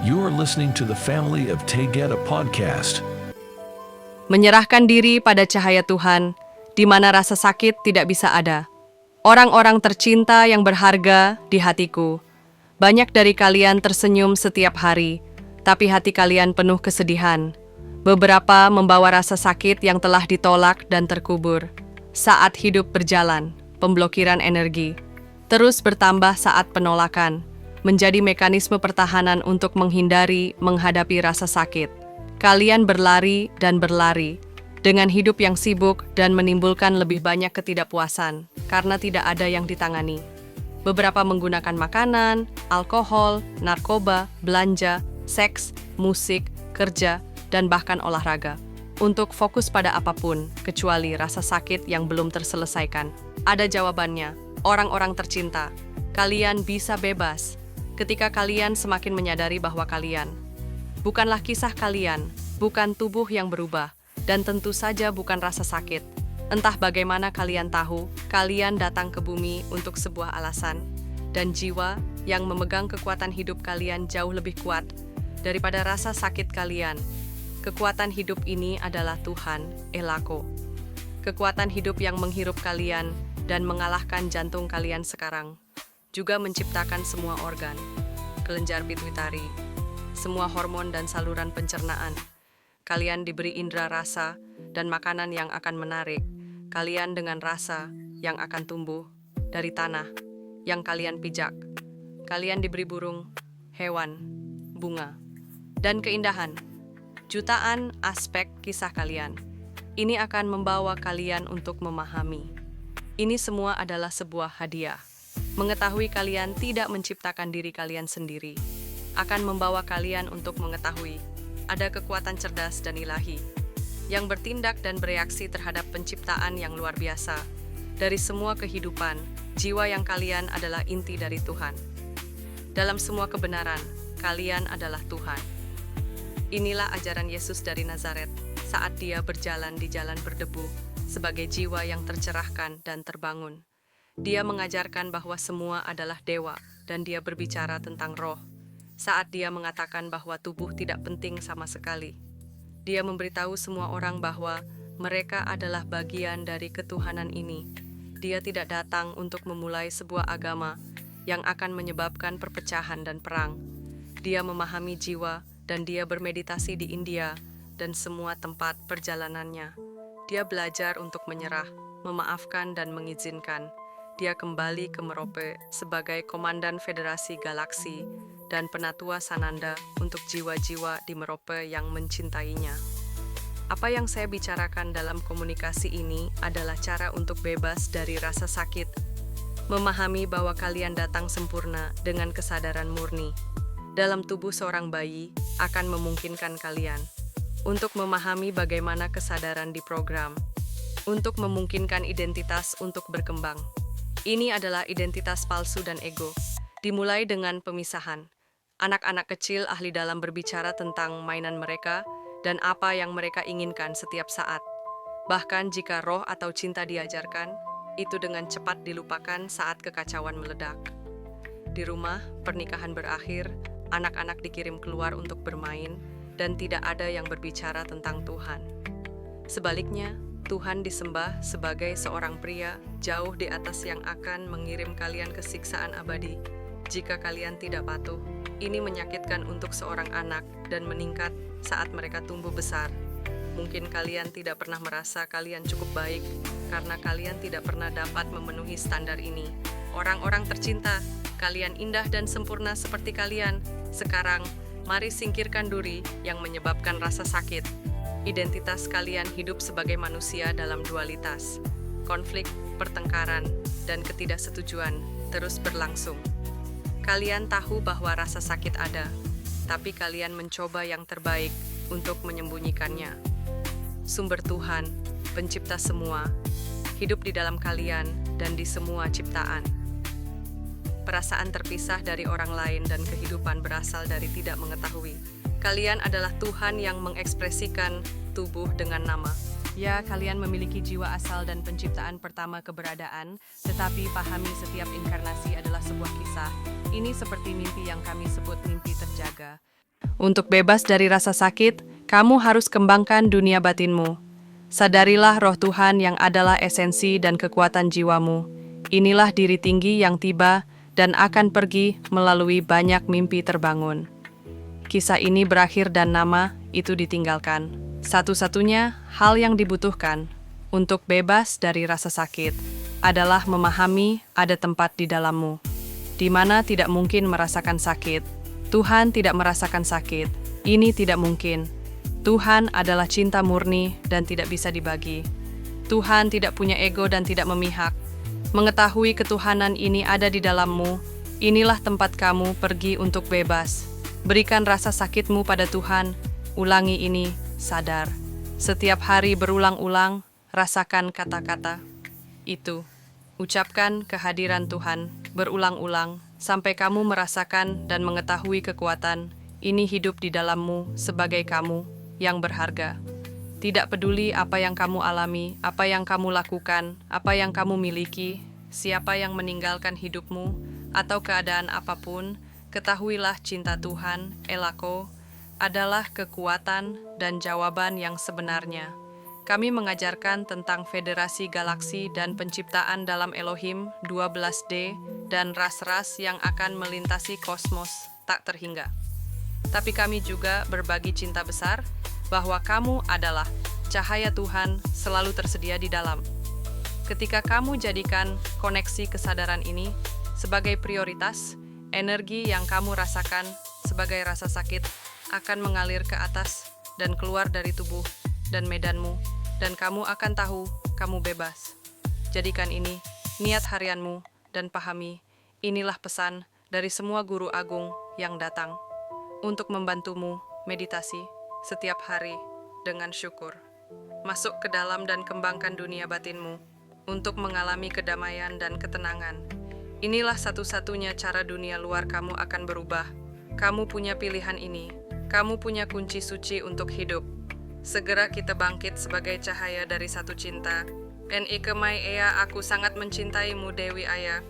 You are listening to the Family of Tegeta podcast. Menyerahkan diri pada cahaya Tuhan, di mana rasa sakit tidak bisa ada. Orang-orang tercinta yang berharga di hatiku. Banyak dari kalian tersenyum setiap hari, tapi hati kalian penuh kesedihan. Beberapa membawa rasa sakit yang telah ditolak dan terkubur. Saat hidup berjalan, pemblokiran energi terus bertambah saat penolakan, menjadi mekanisme pertahanan untuk menghindari menghadapi rasa sakit. Kalian berlari dan berlari, dengan hidup yang sibuk dan menimbulkan lebih banyak ketidakpuasan, karena tidak ada yang ditangani. Beberapa menggunakan makanan, alkohol, narkoba, belanja, seks, musik, kerja, dan bahkan olahraga, untuk fokus pada apapun, kecuali rasa sakit yang belum terselesaikan. Ada jawabannya, orang-orang tercinta. Kalian bisa bebas ketika kalian semakin menyadari bahwa kalian bukanlah kisah kalian, bukan tubuh yang berubah, dan tentu saja bukan rasa sakit. Entah bagaimana kalian tahu, kalian datang ke bumi untuk sebuah alasan, dan jiwa yang memegang kekuatan hidup kalian jauh lebih kuat daripada rasa sakit kalian. Kekuatan hidup ini adalah Tuhan, Elako. Kekuatan hidup yang menghirup kalian dan mengalahkan jantung kalian sekarang, juga menciptakan semua organ, kelenjar pituitari, semua hormon dan saluran pencernaan. Kalian diberi indera rasa dan makanan yang akan menarik kalian dengan rasa yang akan tumbuh dari tanah yang kalian pijak. Kalian diberi burung, hewan, bunga, dan keindahan. Jutaan aspek kisah kalian. Ini akan membawa kalian untuk memahami. Ini semua adalah sebuah hadiah. Mengetahui kalian tidak menciptakan diri kalian sendiri, akan membawa kalian untuk mengetahui ada kekuatan cerdas dan ilahi yang bertindak dan bereaksi terhadap penciptaan yang luar biasa. Dari semua kehidupan, jiwa yang kalian adalah inti dari Tuhan. Dalam semua kebenaran, kalian adalah Tuhan. Inilah ajaran Yesus dari Nazaret saat dia berjalan di jalan berdebu sebagai jiwa yang tercerahkan dan terbangun. Dia mengajarkan bahwa semua adalah dewa, dan dia berbicara tentang roh. Saat dia mengatakan bahwa tubuh tidak penting sama sekali, dia memberitahu semua orang bahwa mereka adalah bagian dari ketuhanan ini. Dia tidak datang untuk memulai sebuah agama yang akan menyebabkan perpecahan dan perang. Dia memahami jiwa, dan dia bermeditasi di India dan semua tempat perjalanannya. Dia belajar untuk menyerah, memaafkan, dan mengizinkan. Dia kembali ke Merope sebagai komandan Federasi Galaksi dan penatua Sananda untuk jiwa-jiwa di Merope yang mencintainya. Apa yang saya bicarakan dalam komunikasi ini adalah cara untuk bebas dari rasa sakit, memahami bahwa kalian datang sempurna dengan kesadaran murni. Dalam tubuh seorang bayi akan memungkinkan kalian untuk memahami bagaimana kesadaran diprogram, untuk memungkinkan identitas untuk berkembang. Ini adalah identitas palsu dan ego. Dimulai dengan pemisahan. Anak-anak kecil ahli dalam berbicara tentang mainan mereka dan apa yang mereka inginkan setiap saat. Bahkan jika roh atau cinta diajarkan, itu dengan cepat dilupakan saat kekacauan meledak. Di rumah, pernikahan berakhir, anak-anak dikirim keluar untuk bermain, dan tidak ada yang berbicara tentang Tuhan. Sebaliknya, Tuhan disembah sebagai seorang pria jauh di atas yang akan mengirim kalian ke siksaan abadi jika kalian tidak patuh. Ini menyakitkan untuk seorang anak dan meningkat saat mereka tumbuh besar. Mungkin kalian tidak pernah merasa kalian cukup baik karena kalian tidak pernah dapat memenuhi standar ini. Orang-orang tercinta, kalian indah dan sempurna seperti kalian. Sekarang, mari singkirkan duri yang menyebabkan rasa sakit. Identitas kalian hidup sebagai manusia dalam dualitas. Konflik, pertengkaran, dan ketidaksetujuan terus berlangsung. Kalian tahu bahwa rasa sakit ada, tapi kalian mencoba yang terbaik untuk menyembunyikannya. Sumber Tuhan, pencipta semua, hidup di dalam kalian dan di semua ciptaan. Perasaan terpisah dari orang lain dan kehidupan berasal dari tidak mengetahui. Kalian adalah Tuhan yang mengekspresikan tubuh dengan nama. Ya, kalian memiliki jiwa asal dan penciptaan pertama keberadaan, tetapi pahami setiap inkarnasi adalah sebuah kisah. Ini seperti mimpi yang kami sebut mimpi terjaga. Untuk bebas dari rasa sakit, kamu harus kembangkan dunia batinmu. Sadarilah roh Tuhan yang adalah esensi dan kekuatan jiwamu. Inilah diri tinggi yang tiba dan akan pergi melalui banyak mimpi terbangun. Kisah ini berakhir dan nama itu ditinggalkan. Satu-satunya hal yang dibutuhkan untuk bebas dari rasa sakit adalah memahami ada tempat di dalammu, di mana tidak mungkin merasakan sakit. Tuhan tidak merasakan sakit. Ini tidak mungkin. Tuhan adalah cinta murni dan tidak bisa dibagi. Tuhan tidak punya ego dan tidak memihak. Mengetahui ketuhanan ini ada di dalammu, inilah tempat kamu pergi untuk bebas. Berikan rasa sakitmu pada Tuhan. Ulangi ini, sadar. Setiap hari berulang-ulang, rasakan kata-kata itu. Ucapkan kehadiran Tuhan berulang-ulang sampai kamu merasakan dan mengetahui kekuatan ini hidup di dalammu sebagai kamu yang berharga. Tidak peduli apa yang kamu alami, apa yang kamu lakukan, apa yang kamu miliki, siapa yang meninggalkan hidupmu, atau keadaan apapun, ketahuilah cinta Tuhan, Elako, adalah kekuatan dan jawaban yang sebenarnya. Kami mengajarkan tentang federasi galaksi dan penciptaan dalam Elohim 12D dan ras-ras yang akan melintasi kosmos tak terhingga. Tapi kami juga berbagi cinta besar bahwa kamu adalah cahaya Tuhan selalu tersedia di dalam. Ketika kamu jadikan koneksi kesadaran ini sebagai prioritas, energi yang kamu rasakan sebagai rasa sakit akan mengalir ke atas dan keluar dari tubuh dan medanmu, dan kamu akan tahu kamu bebas. Jadikan ini niat harianmu dan pahami, inilah pesan dari semua guru agung yang datang untuk membantumu meditasi setiap hari dengan syukur. Masuk ke dalam dan kembangkan dunia batinmu untuk mengalami kedamaian dan ketenangan. Inilah satu-satunya cara dunia luar kamu akan berubah. Kamu punya pilihan ini. Kamu punya kunci suci untuk hidup. Segera kita bangkit sebagai cahaya dari satu cinta. En Ikemai Ea, aku sangat mencintaimu Dewi Ayah.